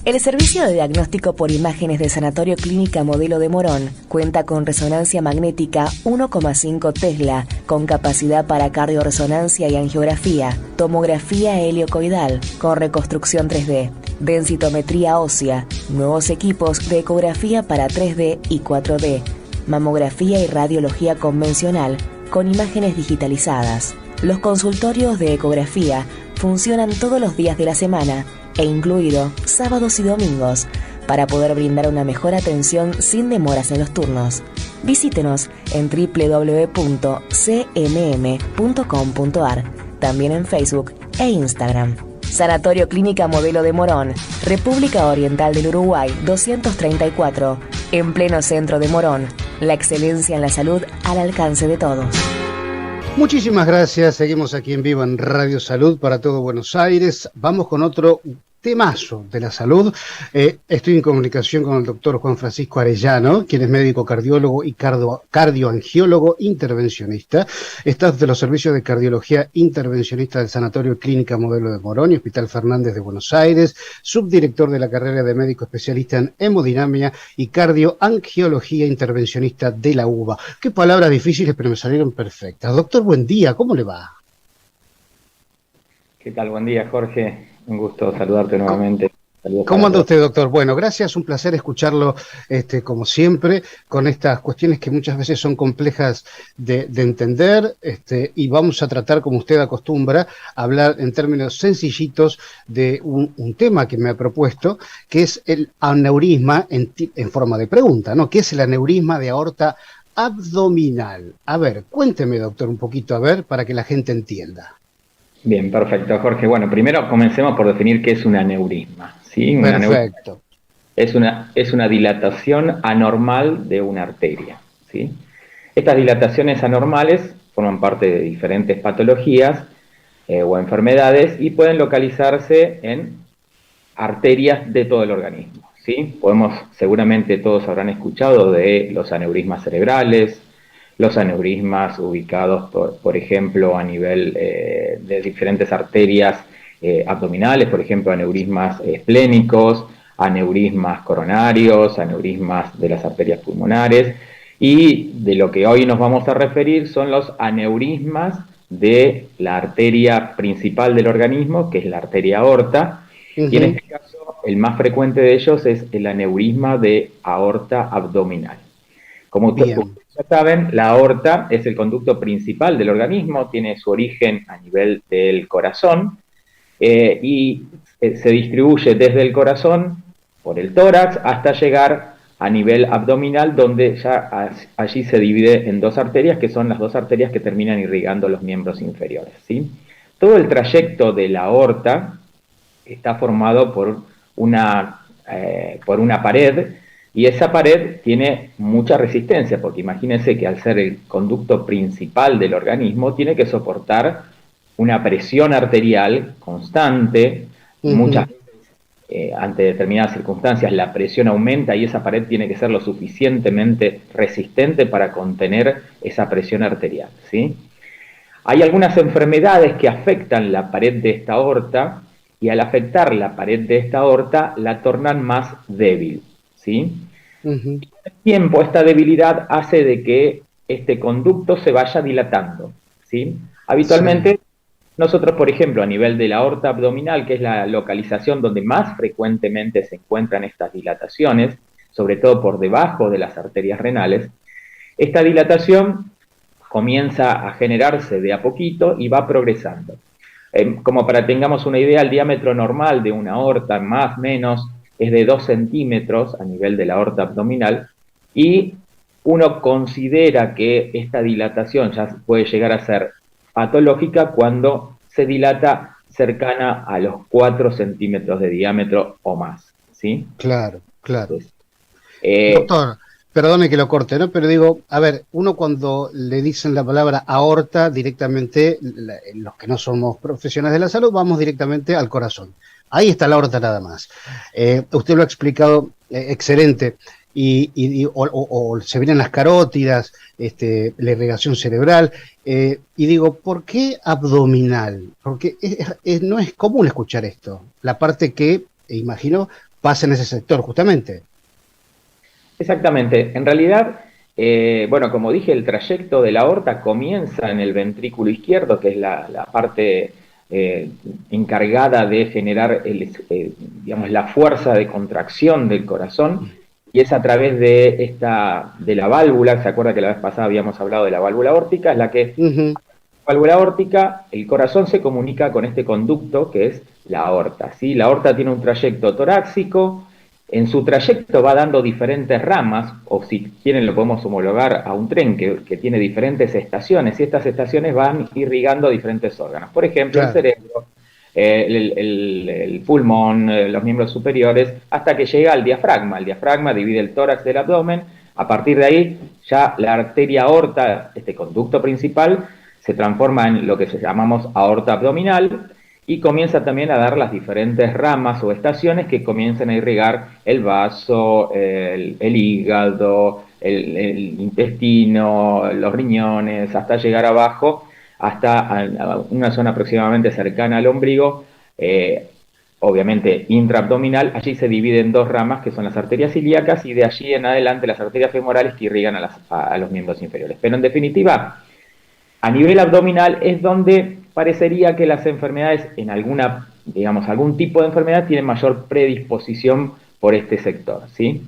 El servicio de diagnóstico por imágenes de Sanatorio Clínica Modelo de Morón cuenta con resonancia magnética 1,5 Tesla, con capacidad para cardioresonancia y angiografía, tomografía heliocoidal, con reconstrucción 3D, densitometría ósea, nuevos equipos de ecografía para 3D y 4D, mamografía y radiología convencional, con imágenes digitalizadas. Los consultorios de ecografía funcionan todos los días de la semana e incluido sábados y domingos para poder brindar una mejor atención sin demoras en los turnos. Visítenos en www.cmm.com.ar, también en Facebook e Instagram. Sanatorio Clínica Modelo de Morón, República Oriental del Uruguay 234, en pleno centro de Morón. La excelencia en la salud al alcance de todos. Muchísimas gracias, seguimos aquí en vivo en Radio Salud para todo Buenos Aires. Vamos con otro temazo de la salud. Estoy en comunicación con el doctor Juan Francisco Arellano, quien es médico cardiólogo y cardioangiólogo intervencionista. Está de los servicios de cardiología intervencionista del Sanatorio Clínica Modelo de Morón y Hospital Fernández de Buenos Aires, subdirector de la carrera de médico especialista en hemodinamia y cardioangiología intervencionista de la UBA. Qué palabras difíciles, pero me salieron perfectas. Doctor, buen día, ¿cómo le va? ¿Qué tal? Buen día, Jorge. Un gusto saludarte nuevamente. ¿Cómo anda usted, doctor? Bueno, gracias, un placer escucharlo, como siempre, con estas cuestiones que muchas veces son complejas de entender, y vamos a tratar, como usted acostumbra, a hablar en términos sencillitos de un tema que me ha propuesto, que es el aneurisma en forma de pregunta, ¿no? ¿Qué es el aneurisma de aorta abdominal? A ver, cuénteme, doctor, un poquito, a ver, para que la gente entienda. Bien, perfecto, Jorge. Bueno, primero comencemos por definir qué es un aneurisma. ¿Sí? Perfecto. Es una dilatación anormal de una arteria. ¿Sí? Estas dilataciones anormales forman parte de diferentes patologías o enfermedades y pueden localizarse en arterias de todo el organismo. ¿Sí? Seguramente todos habrán escuchado de los aneurismas cerebrales, los aneurismas ubicados, por ejemplo, a nivel de diferentes arterias abdominales, por ejemplo, aneurismas esplénicos, aneurismas coronarios, aneurismas de las arterias pulmonares, y de lo que hoy nos vamos a referir son los aneurismas de la arteria principal del organismo, que es la arteria aorta, y en este caso el más frecuente de ellos es el aneurisma de aorta abdominal. Como ustedes ya saben, la aorta es el conducto principal del organismo, tiene su origen a nivel del corazón y se distribuye desde el corazón por el tórax hasta llegar a nivel abdominal, donde ya allí se divide en dos arterias, que son las dos arterias que terminan irrigando los miembros inferiores. ¿Sí? Todo el trayecto de la aorta está formado por una pared, y esa pared tiene mucha resistencia, porque imagínense que al ser el conducto principal del organismo, tiene que soportar una presión arterial constante. Muchas veces, ante determinadas circunstancias, la presión aumenta y esa pared tiene que ser lo suficientemente resistente para contener esa presión arterial. ¿Sí? Hay algunas enfermedades que afectan la pared de esta aorta, y al afectar la pared de esta aorta, la tornan más débil. ¿Sí? Y con el tiempo esta debilidad hace de que este conducto se vaya dilatando. ¿Sí? Habitualmente nosotros, por ejemplo, a nivel de la aorta abdominal, que es la localización donde más frecuentemente se encuentran estas dilataciones, sobre todo por debajo de las arterias renales, esta dilatación comienza a generarse de a poquito y va progresando. Como para tengamos una idea, el diámetro normal de una aorta, más o menos, es de 2 centímetros a nivel de la aorta abdominal, y uno considera que esta dilatación ya puede llegar a ser patológica cuando se dilata cercana a los 4 centímetros de diámetro o más. ¿Sí? Claro, claro. Doctor, perdone que lo corte, ¿no? Pero digo, a ver, uno cuando le dicen la palabra aorta, directamente, los que no somos profesionales de la salud, vamos directamente al corazón. Ahí está la aorta nada más. Usted lo ha explicado excelente. O se vienen las carótidas, la irrigación cerebral, y digo, ¿por qué abdominal? Porque no es común escuchar esto. La parte que, imagino, pasa en ese sector justamente. Exactamente. En realidad, bueno, como dije, el trayecto de la aorta comienza en el ventrículo izquierdo, que es la parte encargada de generar digamos, la fuerza de contracción del corazón, y es a través de la válvula. ¿Se acuerda que la vez pasada habíamos hablado de la válvula aórtica? Es la que, Ujú. válvula aórtica, el corazón se comunica con este conducto que es la aorta, ¿sí? La aorta tiene un trayecto torácico. En su trayecto va dando diferentes ramas, o si quieren lo podemos homologar a un tren que tiene diferentes estaciones, y estas estaciones van irrigando diferentes órganos. Por ejemplo, el Claro. cerebro, el pulmón, los miembros superiores, hasta que llega al diafragma. El diafragma divide el tórax del abdomen. A partir de ahí, ya la arteria aorta, este conducto principal, se transforma en lo que llamamos aorta abdominal, y comienza también a dar las diferentes ramas o estaciones que comienzan a irrigar el vaso, el hígado, el intestino, los riñones, hasta llegar abajo, hasta una zona aproximadamente cercana al ombligo, obviamente intraabdominal. Allí se divide en dos ramas, que son las arterias ilíacas, y de allí en adelante las arterias femorales, que irrigan a los miembros inferiores. Pero en definitiva, a nivel abdominal es donde parecería que las enfermedades, en alguna, digamos, algún tipo de enfermedad, tienen mayor predisposición por este sector, ¿sí?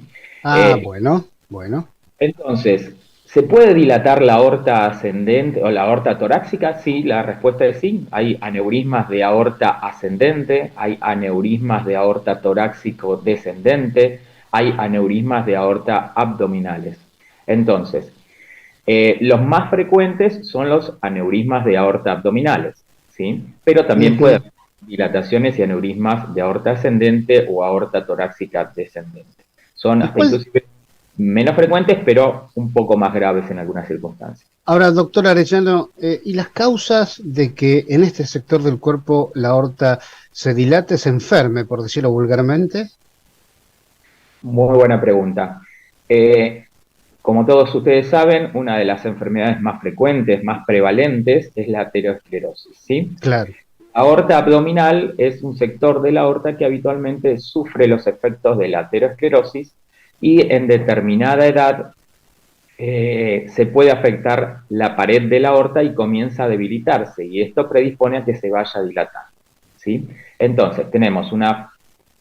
Bueno, bueno. Entonces, ¿se puede dilatar la aorta ascendente o la aorta torácica? Sí, la respuesta es sí. Hay aneurismas de aorta ascendente, hay aneurismas de aorta torácico descendente, hay aneurismas de aorta abdominales. Entonces, los más frecuentes son los aneurismas de aorta abdominales, ¿sí? Pero también puede haber dilataciones y aneurismas de aorta ascendente o aorta torácica descendente. Son ¿Y hasta cuál? inclusive menos frecuentes, pero un poco más graves en algunas circunstancias. Ahora, doctor Arellano, ¿y las causas de que en este sector del cuerpo la aorta se dilate, se enferme, por decirlo vulgarmente? Muy buena pregunta. Como todos ustedes saben, una de las enfermedades más frecuentes, más prevalentes, es la aterosclerosis, ¿sí? Claro. La aorta abdominal es un sector de la aorta que habitualmente sufre los efectos de la aterosclerosis, y en determinada edad se puede afectar la pared de la aorta y comienza a debilitarse, y esto predispone a que se vaya dilatando, ¿sí? Entonces, tenemos una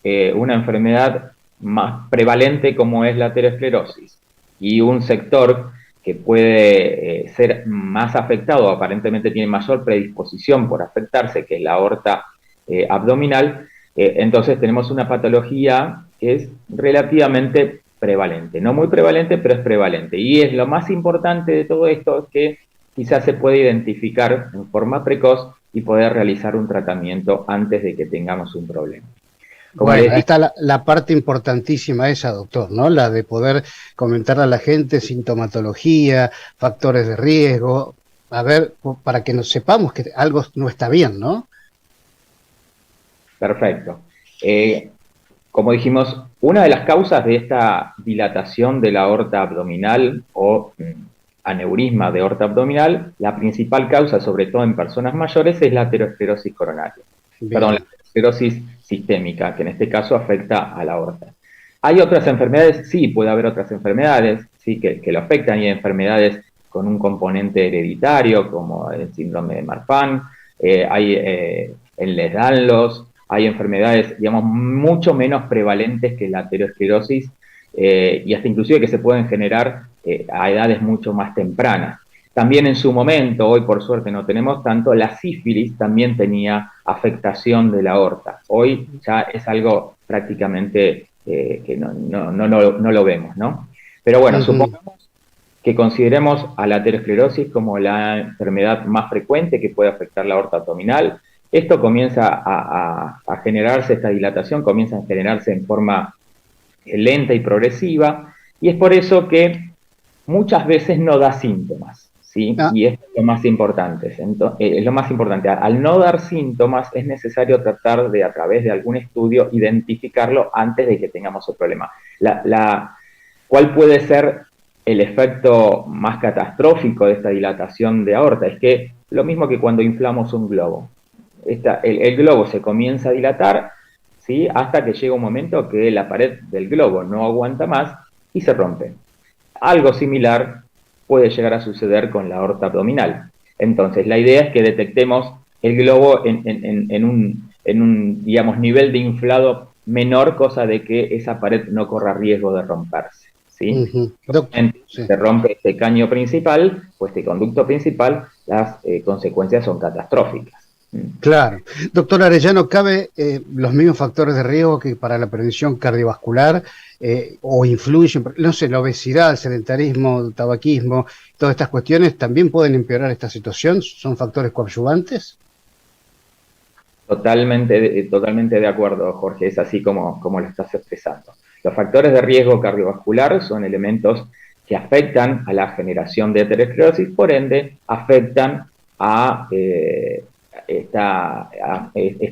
enfermedad más prevalente como es la aterosclerosis, y un sector que puede ser más afectado, aparentemente tiene mayor predisposición por afectarse, que es la aorta abdominal. Entonces tenemos una patología que es relativamente prevalente, no muy prevalente, pero es prevalente. Y es lo más importante de todo esto, que quizás se puede identificar en forma precoz y poder realizar un tratamiento antes de que tengamos un problema. Como Bueno, les ahí dije, está la parte importantísima esa, doctor, ¿no? La de poder comentar a la gente sintomatología, factores de riesgo, a ver, para que nos sepamos que algo no está bien, ¿no? perfecto. Como dijimos, una de las causas de esta dilatación de la aorta abdominal o aneurisma de aorta abdominal, la principal causa, sobre todo en personas mayores, es la aterosclerosis coronaria. Perdón, la Bien. aterosclerosis sistémica, que en este caso afecta a la aorta. ¿Hay otras enfermedades? Sí, puede haber otras enfermedades, sí, que lo afectan, y hay enfermedades con un componente hereditario, como el síndrome de Marfan, hay el Ehlers-Danlos, hay enfermedades, digamos, mucho menos prevalentes que la aterosclerosis, y hasta inclusive que se pueden generar a edades mucho más tempranas. También en su momento, hoy por suerte no tenemos tanto, la sífilis también tenía afectación de la aorta. Hoy ya es algo prácticamente que no lo vemos, ¿no? Pero bueno, Ujú. supongamos que consideremos a la aterosclerosis como la enfermedad más frecuente que puede afectar la aorta abdominal. Esto comienza a generarse, esta dilatación comienza a generarse en forma lenta y progresiva, y es por eso que muchas veces no da síntomas, ¿sí? Ah, Y esto es lo más importante. Es lo más importante. Al no dar síntomas, es necesario tratar de, a través de algún estudio, identificarlo antes de que tengamos el problema. ¿Cuál puede ser el efecto más catastrófico de esta dilatación de aorta? Es que lo mismo que cuando inflamos un globo. El globo se comienza a dilatar, ¿sí? Hasta que llega un momento que la pared del globo no aguanta más y se rompe. Algo similar puede llegar a suceder con la aorta abdominal. Entonces, la idea es que detectemos el globo en un, digamos, nivel de inflado menor, cosa de que esa pared no corra riesgo de romperse, ¿sí? Sí. Se rompe este caño principal, o este conducto principal, las consecuencias son catastróficas. Claro. Doctor Arellano, ¿cabe los mismos factores de riesgo que para la prevención cardiovascular o influyen, no sé, la obesidad, el sedentarismo, el tabaquismo, todas estas cuestiones también pueden empeorar esta situación? ¿Son factores coadyuvantes? Totalmente de acuerdo, Jorge, es así como lo estás expresando. Los factores de riesgo cardiovascular son elementos que afectan a la generación de aterosclerosis, por ende, afectan a esta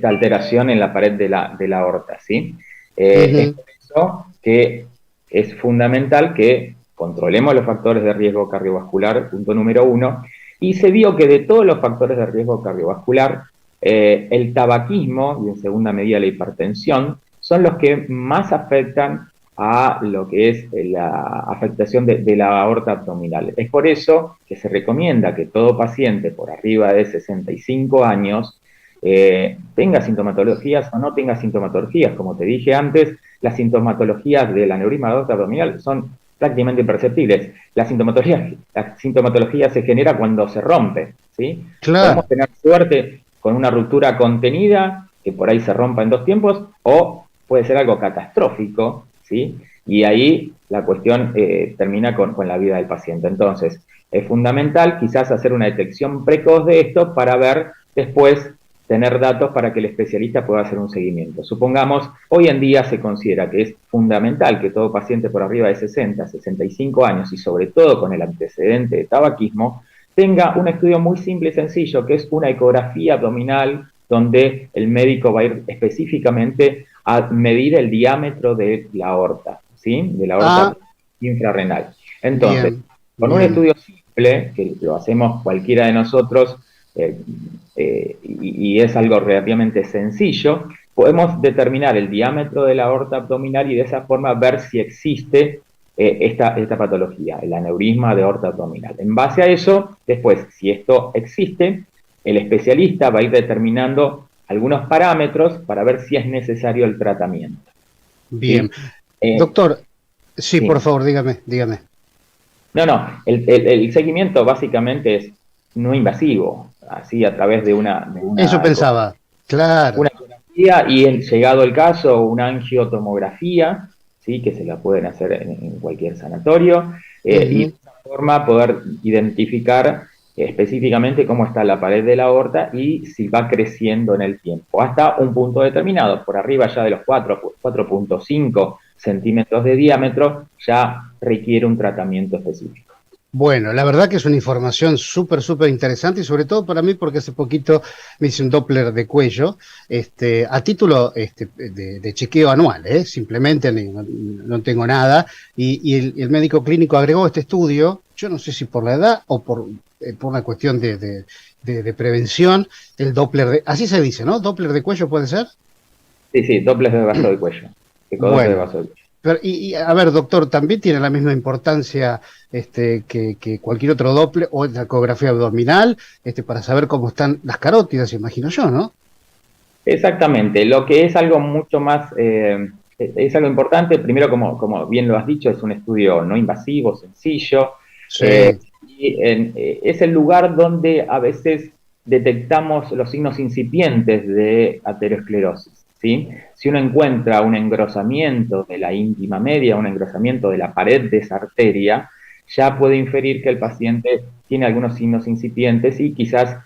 alteración en la pared de la aorta, ¿sí? Es por eso que es fundamental que controlemos los factores de riesgo cardiovascular, punto número 1, y se vio que de todos los factores de riesgo cardiovascular, el tabaquismo y en segunda medida la hipertensión son los que más afectan a lo que es la afectación de la aorta abdominal. Es por eso que se recomienda que todo paciente por arriba de 65 años tenga sintomatologías o no tenga sintomatologías. Como te dije antes, las sintomatologías del aneurisma de aorta abdominal son prácticamente imperceptibles. La sintomatología se genera cuando se rompe, ¿sí? Claro. Podemos tener suerte con una ruptura contenida, que por ahí se rompa en 2 tiempos, o puede ser algo catastrófico, ¿sí? Y ahí la cuestión termina con la vida del paciente. Entonces, es fundamental quizás hacer una detección precoz de esto para ver después, tener datos para que el especialista pueda hacer un seguimiento. Supongamos, hoy en día se considera que es fundamental que todo paciente por arriba de 60, 65 años y sobre todo con el antecedente de tabaquismo, tenga un estudio muy simple y sencillo, que es una ecografía abdominal, donde el médico va a ir específicamente a medir el diámetro de la aorta, ¿sí? De la aorta infrarrenal. Entonces, con un estudio simple, que lo hacemos cualquiera de nosotros, y es algo relativamente sencillo, podemos determinar el diámetro de la aorta abdominal y de esa forma ver si existe esta patología, el aneurisma de aorta abdominal. En base a eso, después, si esto existe, el especialista va a ir determinando algunos parámetros para ver si es necesario el tratamiento. Bien. ¿Sí? Doctor, sí, por favor, dígame. No, el seguimiento básicamente es no invasivo, así a través de una Eso pensaba, claro. Una ecografía y, llegado el caso, una angiotomografía, ¿sí? Que se la pueden hacer en cualquier sanatorio, y de esa forma poder identificar específicamente cómo está la pared de la aorta y si va creciendo en el tiempo, hasta un punto determinado. Por arriba ya de los 4.5 centímetros de diámetro, ya requiere un tratamiento específico. Bueno, la verdad que es una información súper interesante y sobre todo para mí porque hace poquito me hice un Doppler de cuello a título de chequeo anual, simplemente no tengo nada y el médico clínico agregó este estudio, yo no sé si por la edad o por una cuestión de prevención, el Doppler así se dice, ¿no? ¿Doppler de cuello puede ser? Sí, Doppler de vaso de cuello. Bueno. De vaso de cuello. Pero, a ver, doctor, ¿también tiene la misma importancia que cualquier otro Doppler o la ecografía abdominal para saber cómo están las carótidas, imagino yo, ¿no? Exactamente. Lo que es algo mucho más, es algo importante, primero, como bien lo has dicho, es un estudio no invasivo, sencillo. Sí. Es el lugar donde a veces detectamos los signos incipientes de aterosclerosis, ¿sí? Si uno encuentra un engrosamiento de la íntima media, un engrosamiento de la pared de esa arteria, ya puede inferir que el paciente tiene algunos signos incipientes y quizás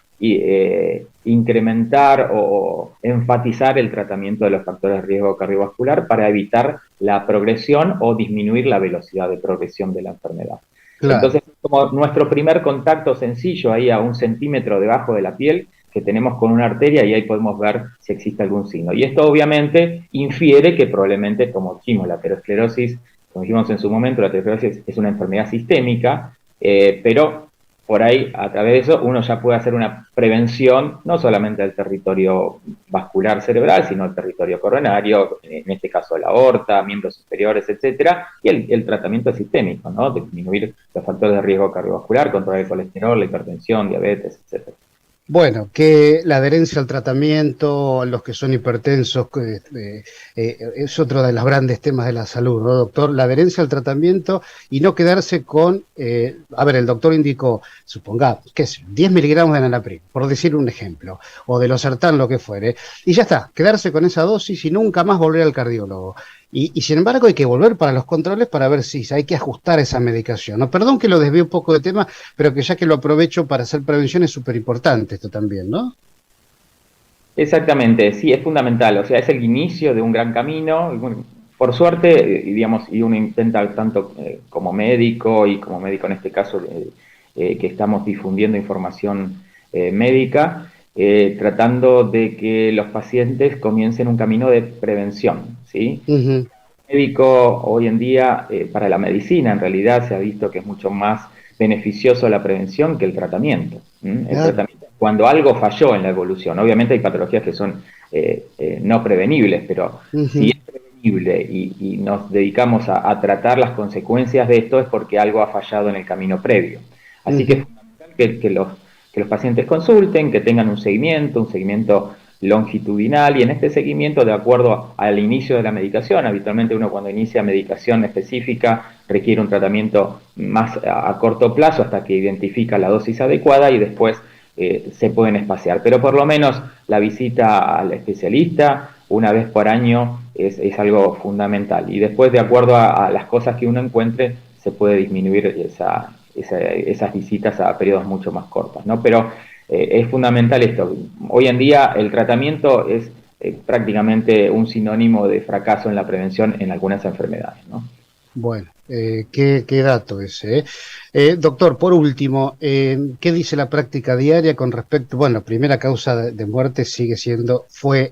incrementar o enfatizar el tratamiento de los factores de riesgo cardiovascular para evitar la progresión o disminuir la velocidad de progresión de la enfermedad. Claro. Entonces, como nuestro primer contacto sencillo ahí a 1 centímetro debajo de la piel que tenemos con una arteria, y ahí podemos ver si existe algún signo. Y esto obviamente infiere que probablemente, como dijimos, la aterosclerosis, como dijimos en su momento, la aterosclerosis es una enfermedad sistémica, pero por ahí, a través de eso, uno ya puede hacer una prevención, no solamente del territorio vascular cerebral, sino del territorio coronario, en este caso la aorta, miembros superiores, etcétera, y el tratamiento sistémico, ¿no? De disminuir los factores de riesgo cardiovascular, controlar el colesterol, la hipertensión, diabetes, etcétera. Bueno, que la adherencia al tratamiento, los que son hipertensos, es otro de los grandes temas de la salud, ¿no, doctor? La adherencia al tratamiento y no quedarse con, a ver, el doctor indicó, supongamos, qué sé, 10 miligramos de enalapril, por decir un ejemplo, o de losartán, lo que fuere, y ya está, quedarse con esa dosis y nunca más volver al cardiólogo. Y sin embargo hay que volver para los controles para ver si hay que ajustar esa medicación, ¿no? Perdón que lo desvíe un poco de tema, pero que ya que lo aprovecho para hacer prevención es súper importante esto también, ¿no? Exactamente, sí, es fundamental, o sea, es el inicio de un gran camino, y bueno, por suerte, digamos, y uno intenta tanto como médico y como médico en este caso, que estamos difundiendo información médica, tratando de que los pacientes comiencen un camino de prevención, ¿sí? Uh-huh. El médico hoy en día, para la medicina en realidad se ha visto que es mucho más beneficioso la prevención que el tratamiento. El tratamiento, cuando algo falló en la evolución, obviamente hay patologías que son no prevenibles, pero Uh-huh. si es prevenible y nos dedicamos a tratar las consecuencias de esto es porque algo ha fallado en el camino previo. Así que es fundamental que los pacientes consulten, que tengan un seguimiento longitudinal, y en este seguimiento, de acuerdo al inicio de la medicación, habitualmente uno cuando inicia medicación específica requiere un tratamiento más a corto plazo hasta que identifica la dosis adecuada y después se pueden espaciar. Pero por lo menos la visita al especialista una vez por año es algo fundamental. Y después, de acuerdo a las cosas que uno encuentre, se puede disminuir esas visitas a periodos mucho más cortos, ¿no? Pero es fundamental esto. Hoy en día el tratamiento es prácticamente un sinónimo de fracaso en la prevención en algunas enfermedades, ¿no? Bueno, qué dato ese, ¿eh? Doctor, por último, ¿qué dice la práctica diaria con respecto, bueno, primera causa de muerte sigue siendo,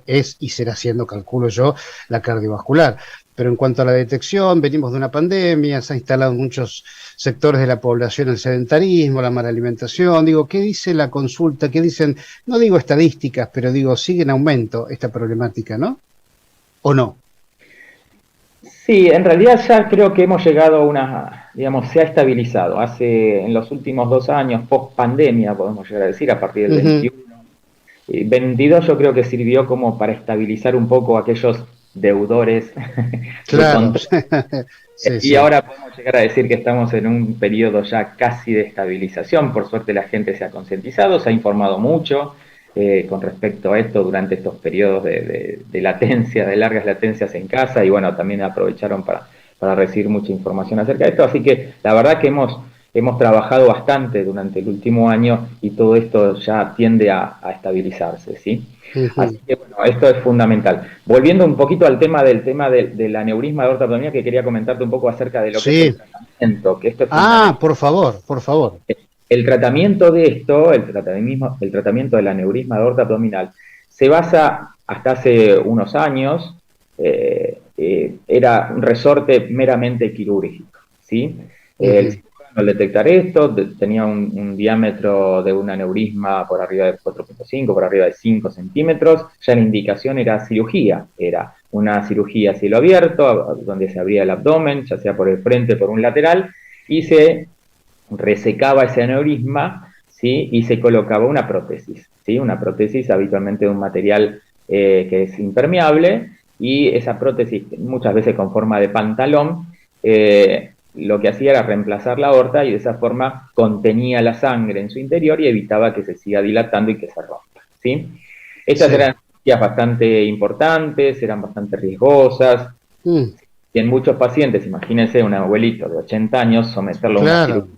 es y será siendo, calculo yo, la cardiovascular? Pero en cuanto a la detección, venimos de una pandemia, se ha instalado en muchos sectores de la población el sedentarismo, la mala alimentación. Digo, ¿qué dice la consulta? ¿Qué dicen? No digo estadísticas, pero digo, sigue en aumento esta problemática, ¿no? ¿O no? Sí, en realidad ya creo que hemos llegado a una, digamos, se ha estabilizado. En los últimos 2 años, post pandemia, podemos llegar a decir, a partir del 21, 22 yo creo que sirvió como para estabilizar un poco aquellos deudores. Claro. Sí, Y sí. ahora podemos llegar a decir que estamos en un periodo ya casi de estabilización. Por suerte la gente se ha concientizado, se ha informado mucho con respecto a esto durante estos periodos de latencia, de largas latencias en casa, y bueno, también aprovecharon para recibir mucha información acerca de esto. Así que la verdad que hemos trabajado bastante durante el último año y todo esto ya tiende a estabilizarse, ¿sí? Así que bueno, esto es fundamental. Volviendo un poquito al tema del aneurisma de aorta abdominal, que quería comentarte un poco acerca de lo que es el Sí. tratamiento, que esto es Ah, fundamental. por favor, por favor. El tratamiento de esto, el tratamiento del aneurisma de aorta abdominal, se basa, hasta hace unos años, era un resorte meramente quirúrgico, ¿sí? El cirujano, al detectar esto, tenía un diámetro de un aneurisma por arriba de 4,5, por arriba de 5 centímetros, ya la indicación era cirugía, era una cirugía a cielo abierto, donde se abría el abdomen, ya sea por el frente o por un lateral, y se resecaba ese aneurisma, ¿sí? Y se colocaba una prótesis, ¿sí? Una prótesis habitualmente de un material que es impermeable, y esa prótesis, muchas veces con forma de pantalón, lo que hacía era reemplazar la aorta y de esa forma contenía la sangre en su interior y evitaba que se siga dilatando y que se rompa, ¿sí? Estas Sí. eran cirugías bastante importantes, eran bastante riesgosas, Mm, y en muchos pacientes, imagínense un abuelito de 80 años, someterlo a una claro.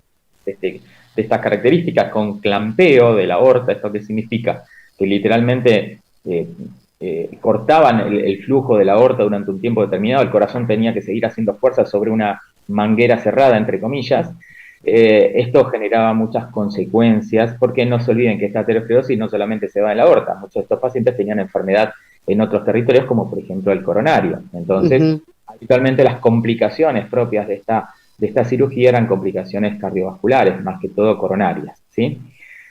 cirugía de estas características con clampeo de la aorta. ¿Esto qué significa? Que literalmente cortaban el flujo de la aorta durante un tiempo determinado, el corazón tenía que seguir haciendo fuerza sobre una manguera cerrada, entre comillas. Esto generaba muchas consecuencias, porque no se olviden que esta aterosclerosis no solamente se va en la aorta, muchos de estos pacientes tenían enfermedad en otros territorios, como por ejemplo el coronario. Entonces, Ujú. habitualmente las complicaciones propias de esta cirugía eran complicaciones cardiovasculares, más que todo coronarias, ¿sí?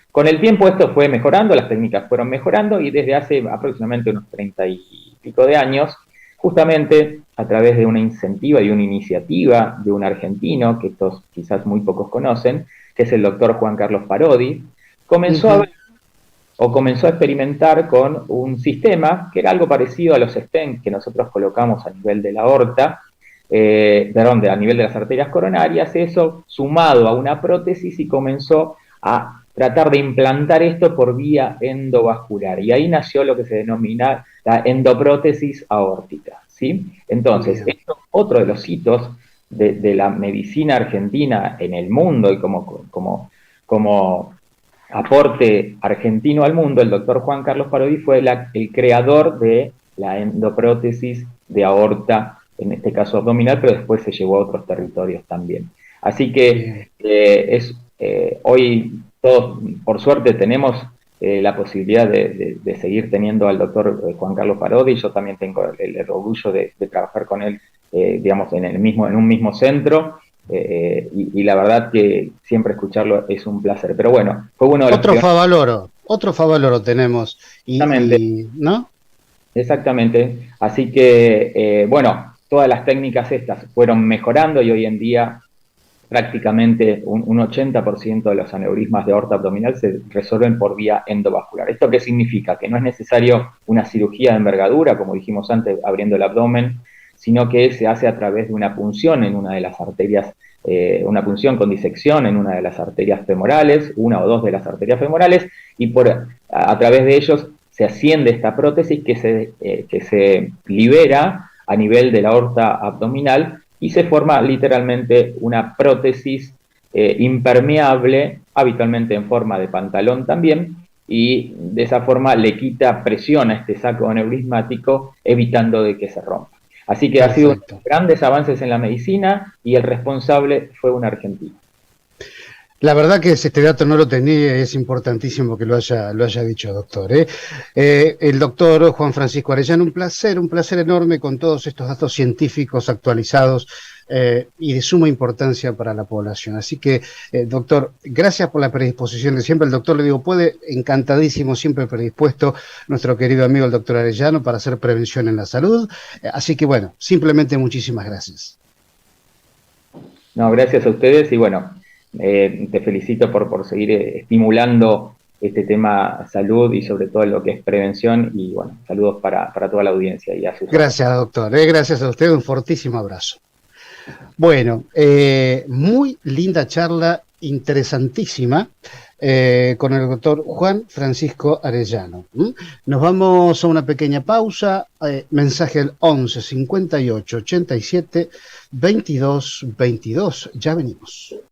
Con el tiempo esto fue mejorando, las técnicas fueron mejorando y desde hace aproximadamente unos 30 y pico de años, justamente a través de una incentiva y una iniciativa de un argentino, que estos quizás muy pocos conocen, que es el doctor Juan Carlos Parodi, comenzó a ver o comenzó a experimentar con un sistema que era algo parecido a los stents que nosotros colocamos a nivel de la aorta, a nivel de las arterias coronarias, eso sumado a una prótesis y comenzó a tratar de implantar esto por vía endovascular. Y ahí nació lo que se denomina la endoprótesis aórtica, ¿sí? Entonces, esto es otro de los hitos de la medicina argentina en el mundo y como aporte argentino al mundo. El doctor Juan Carlos Parodi fue el creador de la endoprótesis de aorta, en este caso abdominal, pero después se llevó a otros territorios también. Así que hoy todos, por suerte, tenemos la posibilidad de seguir teniendo al doctor Juan Carlos Parodi. Yo también tengo el orgullo de trabajar con él, digamos, en un mismo centro. Y la verdad que siempre escucharlo es un placer. Pero bueno, fue uno de los otro Favaloro tenemos. ¿No? Exactamente. Así que, bueno, todas las técnicas estas fueron mejorando y hoy en día prácticamente un 80% de los aneurismas de aorta abdominal se resuelven por vía endovascular. ¿Esto qué significa? Que no es necesario una cirugía de envergadura, como dijimos antes, abriendo el abdomen, sino que se hace a través de una punción en una de las arterias, una punción con disección en una de las arterias femorales, una o dos de las arterias femorales, y a través de ellos se asciende esta prótesis que se libera a nivel de la aorta abdominal y se forma literalmente una prótesis impermeable, habitualmente en forma de pantalón también, y de esa forma le quita presión a este saco aneurismático, evitando de que se rompa. Así que ha sido grandes avances en la medicina y el responsable fue un argentino. La verdad que este dato no lo tenía y es importantísimo que lo haya dicho, doctor. El doctor Juan Francisco Arellano, un placer enorme con todos estos datos científicos actualizados y de suma importancia para la población. Así que, doctor, gracias por la predisposición de siempre. El doctor, le digo, encantadísimo, siempre predispuesto, nuestro querido amigo el doctor Arellano, para hacer prevención en la salud. Así que, bueno, simplemente muchísimas gracias. No, gracias a ustedes y bueno, te felicito por seguir estimulando este tema salud y sobre todo lo que es prevención y bueno, saludos para toda la audiencia. Y a sus gracias, doctor. Gracias a usted, un fortísimo abrazo. Bueno, muy linda charla, interesantísima, con el doctor Juan Francisco Arellano. Nos vamos a una pequeña pausa, mensaje al 11 58 87 22 22, ya venimos.